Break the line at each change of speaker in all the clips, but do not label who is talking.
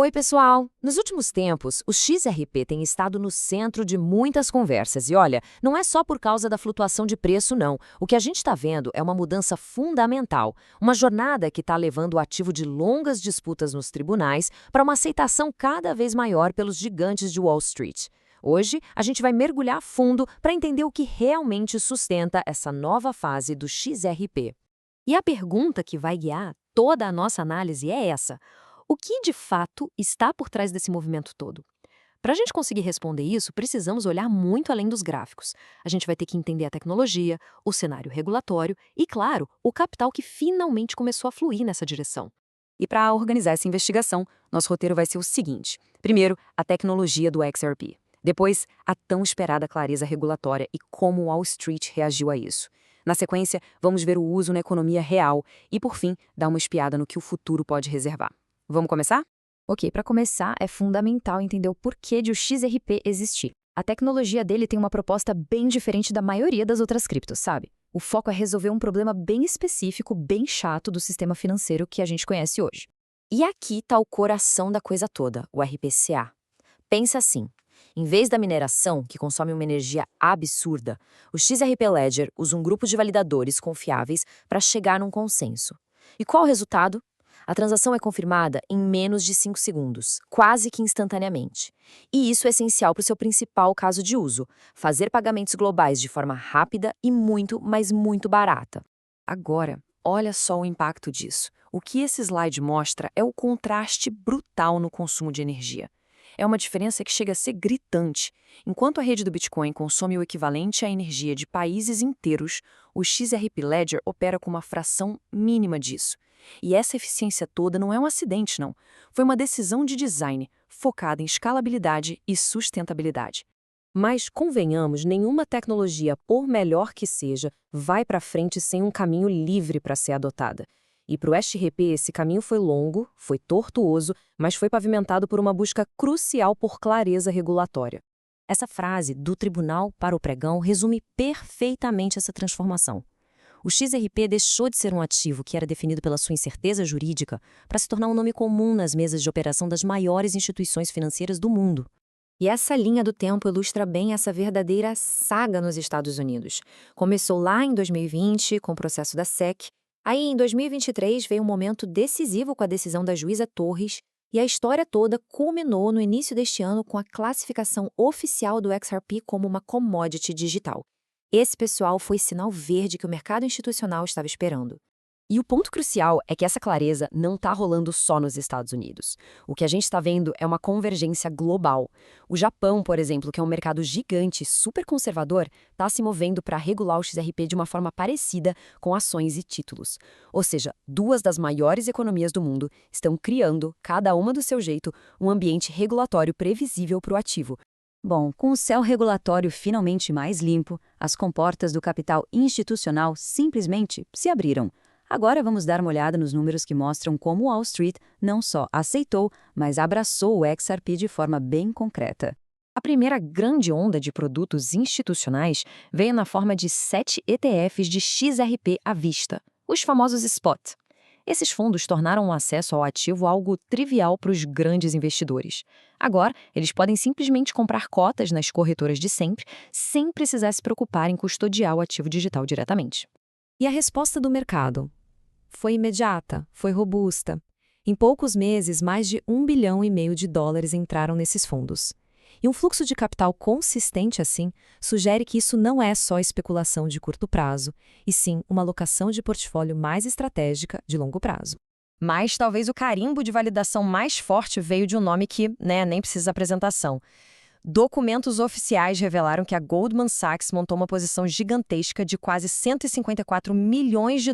Oi, pessoal! Nos últimos tempos, o XRP tem estado no centro de muitas conversas. E olha, não é só por causa da flutuação de preço, não. O que a gente está vendo é uma mudança fundamental. Uma jornada que está levando o ativo de longas disputas nos tribunais para uma aceitação cada vez maior pelos gigantes de Wall Street. Hoje, a gente vai mergulhar a fundo para entender o que realmente sustenta essa nova fase do XRP. E a pergunta que vai guiar toda a nossa análise é essa: o que de fato está por trás desse movimento todo? Para a gente conseguir responder isso, precisamos olhar muito além dos gráficos. A gente vai ter que entender a tecnologia, o cenário regulatório e, claro, o capital que finalmente começou a fluir nessa direção. E para organizar essa investigação, nosso roteiro vai ser o seguinte: primeiro, a tecnologia do XRP. Depois, a tão esperada clareza regulatória e como Wall Street reagiu a isso. Na sequência, vamos ver o uso na economia real e, por fim, dar uma espiada no que o futuro pode reservar. Vamos começar? Ok, para começar, é fundamental entender o porquê de o XRP existir. A tecnologia dele tem uma proposta bem diferente da maioria das outras criptos, sabe? O foco é resolver um problema bem específico, bem chato do sistema financeiro que a gente conhece hoje. E aqui está o coração da coisa toda, o RPCA. Pensa assim: em vez da mineração, que consome uma energia absurda, o XRP Ledger usa um grupo de validadores confiáveis para chegar num consenso. E qual o resultado? A transação é confirmada em menos de 5 segundos, quase que instantaneamente. E isso é essencial para o seu principal caso de uso: fazer pagamentos globais de forma rápida e muito, mas muito barata. Agora, olha só o impacto disso. O que esse slide mostra é o contraste brutal no consumo de energia. É uma diferença que chega a ser gritante. Enquanto a rede do Bitcoin consome o equivalente à energia de países inteiros, o XRP Ledger opera com uma fração mínima disso. E essa eficiência toda não é um acidente, não. Foi uma decisão de design, focada em escalabilidade e sustentabilidade. Mas, convenhamos, nenhuma tecnologia, por melhor que seja, vai para frente sem um caminho livre para ser adotada. E para o XRP, esse caminho foi longo, foi tortuoso, mas foi pavimentado por uma busca crucial por clareza regulatória. Essa frase, do tribunal para o pregão, resume perfeitamente essa transformação. O XRP deixou de ser um ativo que era definido pela sua incerteza jurídica para se tornar um nome comum nas mesas de operação das maiores instituições financeiras do mundo. E essa linha do tempo ilustra bem essa verdadeira saga nos Estados Unidos. Começou lá em 2020, com o processo da SEC. Aí, em 2023, veio um momento decisivo com a decisão da juíza Torres, e a história toda culminou no início deste ano com a classificação oficial do XRP como uma commodity digital. Esse pessoal foi sinal verde que o mercado institucional estava esperando. E o ponto crucial é que essa clareza não está rolando só nos Estados Unidos. O que a gente está vendo é uma convergência global. O Japão, por exemplo, que é um mercado gigante e super conservador, está se movendo para regular o XRP de uma forma parecida com ações e títulos. Ou seja, duas das maiores economias do mundo estão criando, cada uma do seu jeito, um ambiente regulatório previsível para o ativo. Bom, com o céu regulatório finalmente mais limpo, as comportas do capital institucional simplesmente se abriram. Agora vamos dar uma olhada nos números que mostram como Wall Street não só aceitou, mas abraçou o XRP de forma bem concreta. A primeira grande onda de produtos institucionais veio na forma de 7 ETFs de XRP à vista, os famosos SPOT. Esses fundos tornaram o acesso ao ativo algo trivial para os grandes investidores. Agora, eles podem simplesmente comprar cotas nas corretoras de sempre, sem precisar se preocupar em custodiar o ativo digital diretamente. E a resposta do mercado? Foi imediata, foi robusta. Em poucos meses, mais de US$ 1,5 bilhão entraram nesses fundos. E um fluxo de capital consistente assim sugere que isso não é só especulação de curto prazo, e sim uma alocação de portfólio mais estratégica de longo prazo. Mas talvez o carimbo de validação mais forte veio de um nome que, nem precisa apresentação. Documentos oficiais revelaram que a Goldman Sachs montou uma posição gigantesca de quase US$ 154 milhões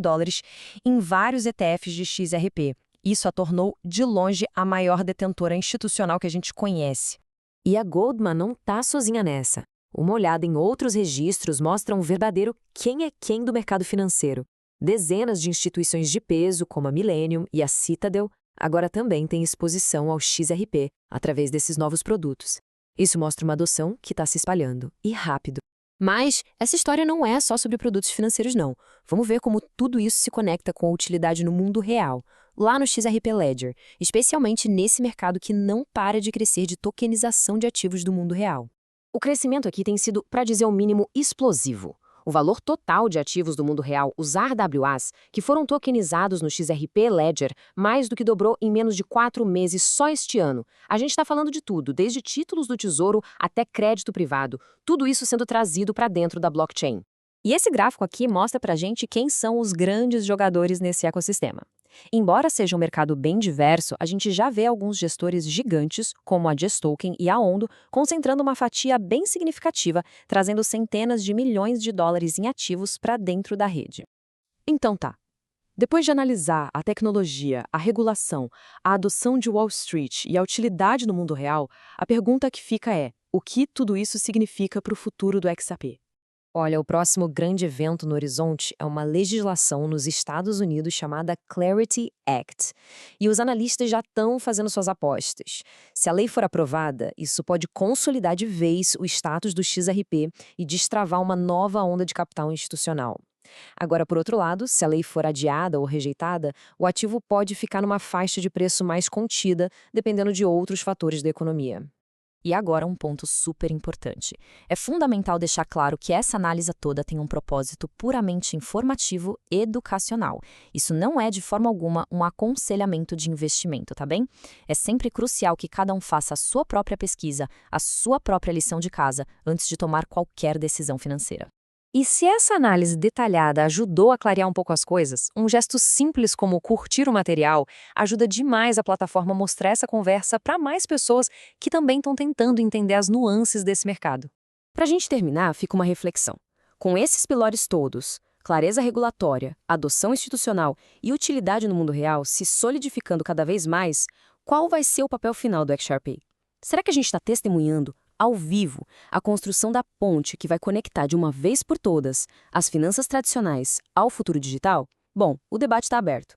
em vários ETFs de XRP. Isso a tornou, de longe, a maior detentora institucional que a gente conhece. E a Goldman não está sozinha nessa. Uma olhada em outros registros mostra um verdadeiro quem é quem do mercado financeiro. Dezenas de instituições de peso, como a Millennium e a Citadel, agora também têm exposição ao XRP através desses novos produtos. Isso mostra uma adoção que está se espalhando, e rápido. Mas essa história não é só sobre produtos financeiros, não. Vamos ver como tudo isso se conecta com a utilidade no mundo real, lá no XRP Ledger, especialmente nesse mercado que não para de crescer de tokenização de ativos do mundo real. O crescimento aqui tem sido, para dizer o mínimo, explosivo. O valor total de ativos do mundo real, os RWAs, que foram tokenizados no XRP Ledger, mais do que dobrou em menos de 4 meses só este ano. A gente está falando de tudo, desde títulos do Tesouro até crédito privado, tudo isso sendo trazido para dentro da blockchain. E esse gráfico aqui mostra para a gente quem são os grandes jogadores nesse ecossistema. Embora seja um mercado bem diverso, a gente já vê alguns gestores gigantes, como a Gestoken e a Ondo, concentrando uma fatia bem significativa, trazendo centenas de milhões de dólares em ativos para dentro da rede. Então tá. Depois de analisar a tecnologia, a regulação, a adoção de Wall Street e a utilidade no mundo real, a pergunta que fica é: o que tudo isso significa para o futuro do XRP? Olha, o próximo grande evento no horizonte é uma legislação nos Estados Unidos chamada Clarity Act. E os analistas já estão fazendo suas apostas. Se a lei for aprovada, isso pode consolidar de vez o status do XRP e destravar uma nova onda de capital institucional. Agora, por outro lado, se a lei for adiada ou rejeitada, o ativo pode ficar numa faixa de preço mais contida, dependendo de outros fatores da economia. E agora um ponto super importante. É fundamental deixar claro que essa análise toda tem um propósito puramente informativo e educacional. Isso não é de forma alguma um aconselhamento de investimento, tá bem? É sempre crucial que cada um faça a sua própria pesquisa, a sua própria lição de casa, antes de tomar qualquer decisão financeira. E se essa análise detalhada ajudou a clarear um pouco as coisas, um gesto simples como curtir o material ajuda demais a plataforma a mostrar essa conversa para mais pessoas que também estão tentando entender as nuances desse mercado. Para a gente terminar, fica uma reflexão. Com esses pilares todos, clareza regulatória, adoção institucional e utilidade no mundo real se solidificando cada vez mais, qual vai ser o papel final do XRP? Será que a gente está testemunhando ao vivo, a construção da ponte que vai conectar de uma vez por todas as finanças tradicionais ao futuro digital? Bom, o debate está aberto.